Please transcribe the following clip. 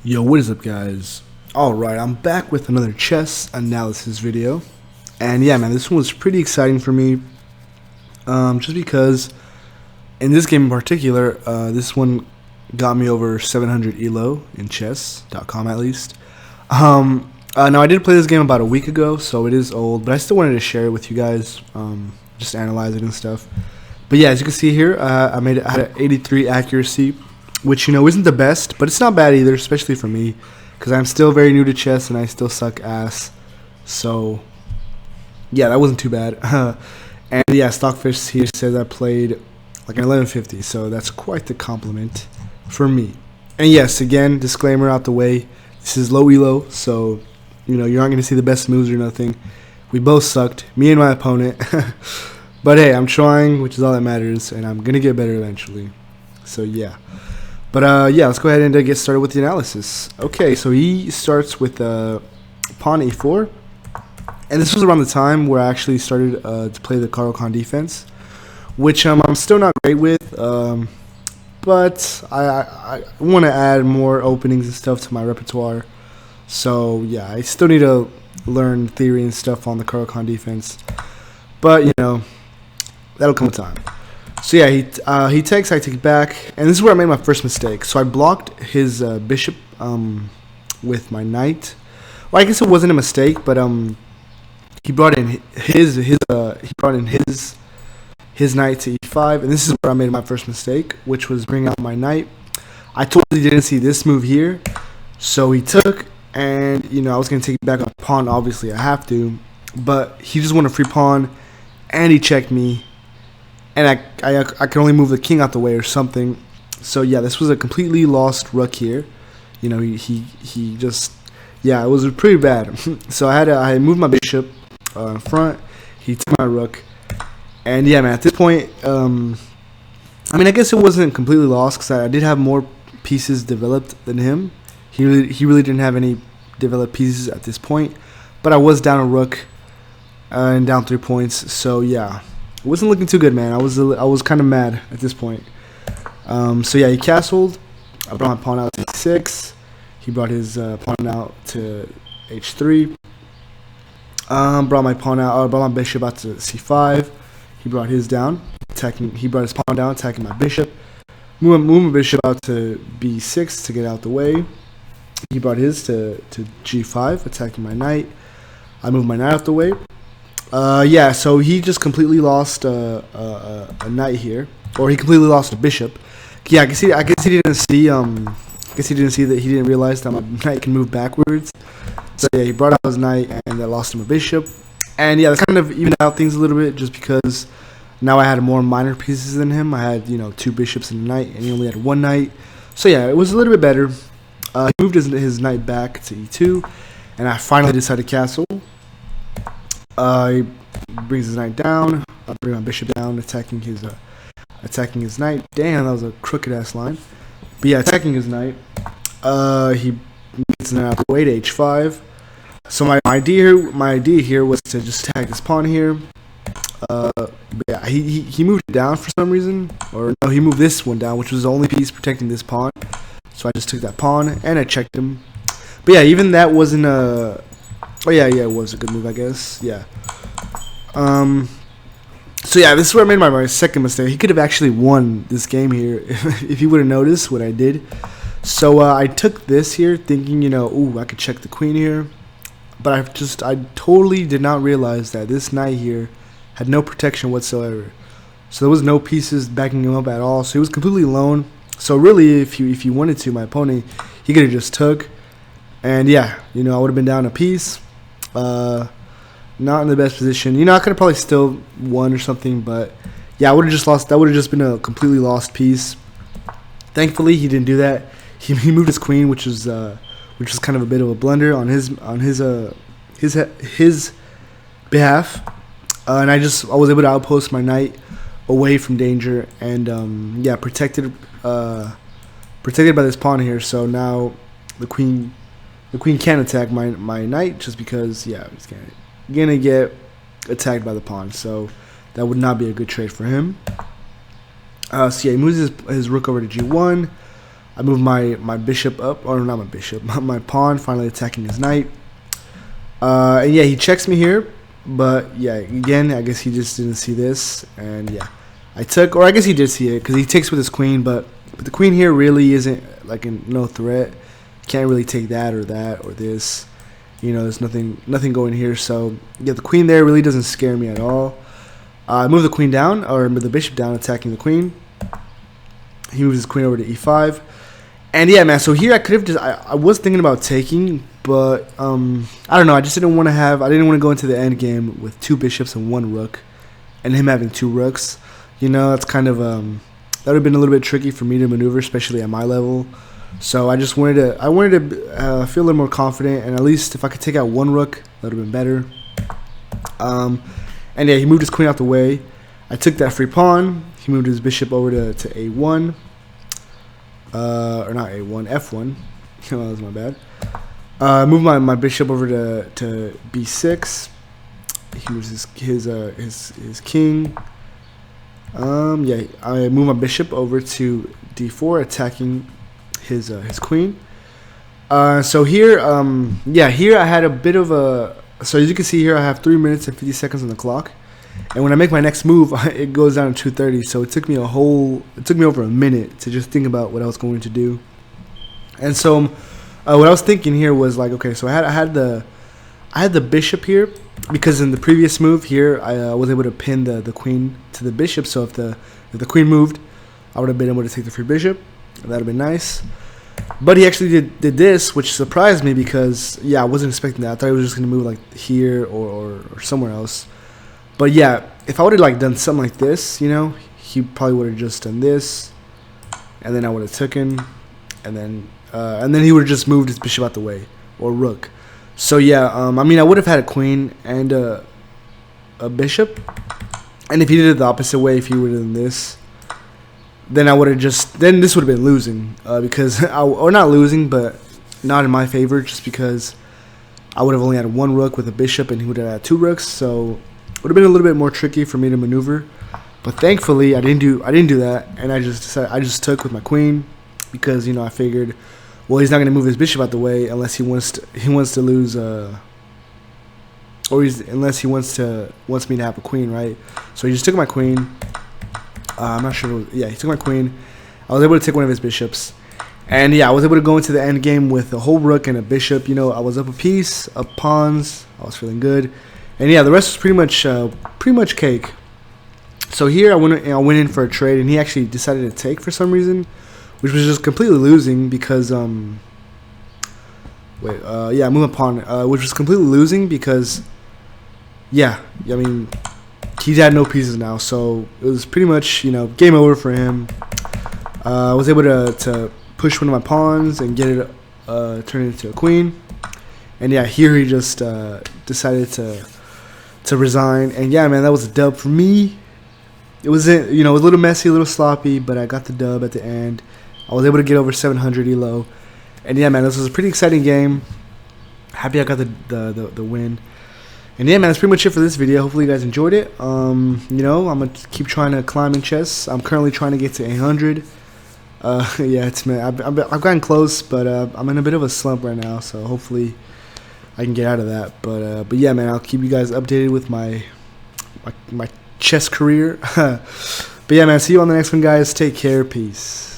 Yo, what is up, guys? Alright, I'm back with another chess analysis video. And yeah, man, this one was pretty exciting for me. Just because in this game in particular, this one got me over 700 elo in chess.com at least. Now I did play this game about a week ago, so it is old, but I still wanted to share it with you guys, just analyze it and stuff. But yeah, as you can see here, I had an 83 accuracy, which, you know, isn't the best, but it's not bad either, especially for me, because I'm still very new to chess and I still suck ass. So yeah, that wasn't too bad. And yeah, Stockfish here says I played like an 1150, so that's quite the compliment for me. And yes, again, disclaimer out the way, this is low elo, so you know, you're not going to see the best moves or nothing. We both sucked, me and my opponent. But hey, I'm trying, which is all that matters, and I'm going to get better eventually. So yeah. But yeah, let's go ahead and get started with the analysis. Okay, so he starts with pawn e4. And this was around the time where I actually started to play the Caro-Kann defense, which I'm still not great with. But I want to add more openings and stuff to my repertoire. So yeah, I still need to learn theory and stuff on the Caro-Kann defense. But you know, that'll come with time. So yeah, he takes, I take back, and this is where I made my first mistake. So I blocked his bishop with my knight. Well, I guess it wasn't a mistake, but he brought in his knight to e5, and this is where I made my first mistake, which was bring out my knight. I totally didn't see this move here, so he took, and you know, I was gonna take back a pawn. Obviously, I have to, but he just won a free pawn, and he checked me. And I can only move the king out the way or something. So yeah, this was a completely lost rook here. You know, he just, yeah, it was pretty bad. So I moved my bishop in front. He took my rook, and yeah, man, at this point, I mean, I guess it wasn't completely lost because I did have more pieces developed than him. He really didn't have any developed pieces at this point, but I was down a rook and down 3 points. So yeah. It wasn't looking too good, man. I was kind of mad at this point. So yeah, he castled. I brought my pawn out to e6. He brought his pawn out to h3. Brought my bishop out to c5. He brought his down, attacking. He brought his pawn down, attacking my bishop. Move my bishop out to b6 to get out the way. He brought his to g5, attacking my knight. I moved my knight out the way. Yeah, so he just completely lost a knight here, or he completely lost a bishop. Yeah, I guess he didn't see. That he didn't realize that my knight can move backwards. So yeah, he brought out his knight, and that lost him a bishop. And yeah, that's kind of evened out things a little bit, just because now I had more minor pieces than him. I had, you know, 2 bishops and a knight, and he only had 1 knight. So yeah, it was a little bit better. He moved his knight back to e2, and I finally decided to castle. He brings his knight down. I bring my bishop down, attacking his knight. Damn, that was a crooked ass line. But yeah, attacking his knight. He gets his knight out the way to h5. So my idea here was to just attack this pawn here. But yeah, he moved it down for some reason, or no, he moved this one down, which was the only piece protecting this pawn. So I just took that pawn and I checked him. But yeah, even that wasn't a. Oh yeah, it was a good move, I guess. Yeah. So yeah, this is where I made my second mistake. He could have actually won this game here if he would have noticed what I did. So I took this here, thinking, you know, ooh, I could check the queen here, but I totally did not realize that this knight here had no protection whatsoever. So there was no pieces backing him up at all. So he was completely alone. So really, if he wanted to, my opponent, he could have just took, and yeah, you know, I would have been down a piece. Not in the best position. You know, I could have probably still won or something, but yeah, I would have just lost. That would have just been a completely lost piece. Thankfully, he didn't do that. He moved his queen, which was kind of a bit of a blunder on his behalf. And I was able to outpost my knight away from danger, and yeah, protected by this pawn here. So now the queen can't attack my knight, just because, yeah, he's gonna get attacked by the pawn. So that would not be a good trade for him. So yeah, he moves his rook over to g1. I moved my bishop up, or not my bishop, my pawn, finally attacking his knight. And yeah, he checks me here, but yeah, again, I guess he just didn't see this, and yeah, I took, or I guess he did see it, because he takes with his queen, but the queen here really isn't, like, no threat. Can't really take that or this. You know, there's nothing going here, so yeah, the queen there really doesn't scare me at all. I move the queen down, or move the bishop down, attacking the queen. He moves his queen over to e5. And yeah, man, so here I could have just, I was thinking about taking, but I don't know, I just didn't want to go into the end game with 2 bishops and 1 rook, and him having 2 rooks. You know, that's kind of, that would have been a little bit tricky for me to maneuver, especially at my level. So I just wanted to, feel a little more confident, and at least if I could take out 1 rook, that would have been better. And yeah, he moved his queen out the way. I took that free pawn. He moved his bishop over to a1. Or not a1, f1. Oh, that was my bad. Moved my bishop over to b6. He moves his king. Yeah, I moved my bishop over to d4, attacking his queen. So here, yeah, here I had a bit of a. So as you can see here, I have 3 minutes and 50 seconds on the clock, and when I make my next move, it goes down to 2:30. So it took me over a minute to just think about what I was going to do. And so, what I was thinking here was like, okay, so I had the bishop here, because in the previous move here, I was able to pin the queen to the bishop. So if the queen moved, I would have been able to take the free bishop. That would have been nice. But he actually did this, which surprised me, because yeah, I wasn't expecting that. I thought he was just gonna move like here or somewhere else. But yeah, if I would have like done something like this, you know, he probably would have just done this, and then I would have taken, and then he would have just moved his bishop out the way, or rook. So yeah, I mean, I would have had a queen and a bishop, and if he did it the opposite way, if he would have done this, then I would have then this would have been losing, because or not losing, but not in my favor, just because I would have only had 1 rook with a bishop, and he would have had 2 rooks, so it would have been a little bit more tricky for me to maneuver. But thankfully, I didn't do that, and I just took with my queen, because, you know, I figured, well, he's not going to move his bishop out the way unless he wants to lose, unless he wants me to have a queen, right? So he just took my queen. I'm not sure. Yeah, he took my queen. I was able to take one of his bishops, and yeah, I was able to go into the end game with a whole rook and a bishop. You know, I was up a piece, up pawns. I was feeling good, and yeah, the rest was pretty much cake. So here I went in for a trade, and he actually decided to take for some reason, which was just completely losing, because yeah, I moved a pawn, which was completely losing because, yeah, I mean, he had no pieces now, so it was pretty much, you know, game over for him. I was able to push one of my pawns and get it turn it into a queen, and yeah, here he just decided to resign, and yeah, man, that was a dub for me. It was, you know, it was a little messy, a little sloppy, but I got the dub at the end. I was able to get over 700 elo, and yeah, man, this was a pretty exciting game. Happy I got the win. And yeah, man, that's pretty much it for this video. Hopefully you guys enjoyed it. You know, I'm gonna keep trying to climb in chess. I'm currently trying to get to 800. Yeah, I've gotten close, but I'm in a bit of a slump right now. So hopefully I can get out of that. But yeah, man, I'll keep you guys updated with my chess career. But yeah, man, see you on the next one, guys. Take care. Peace.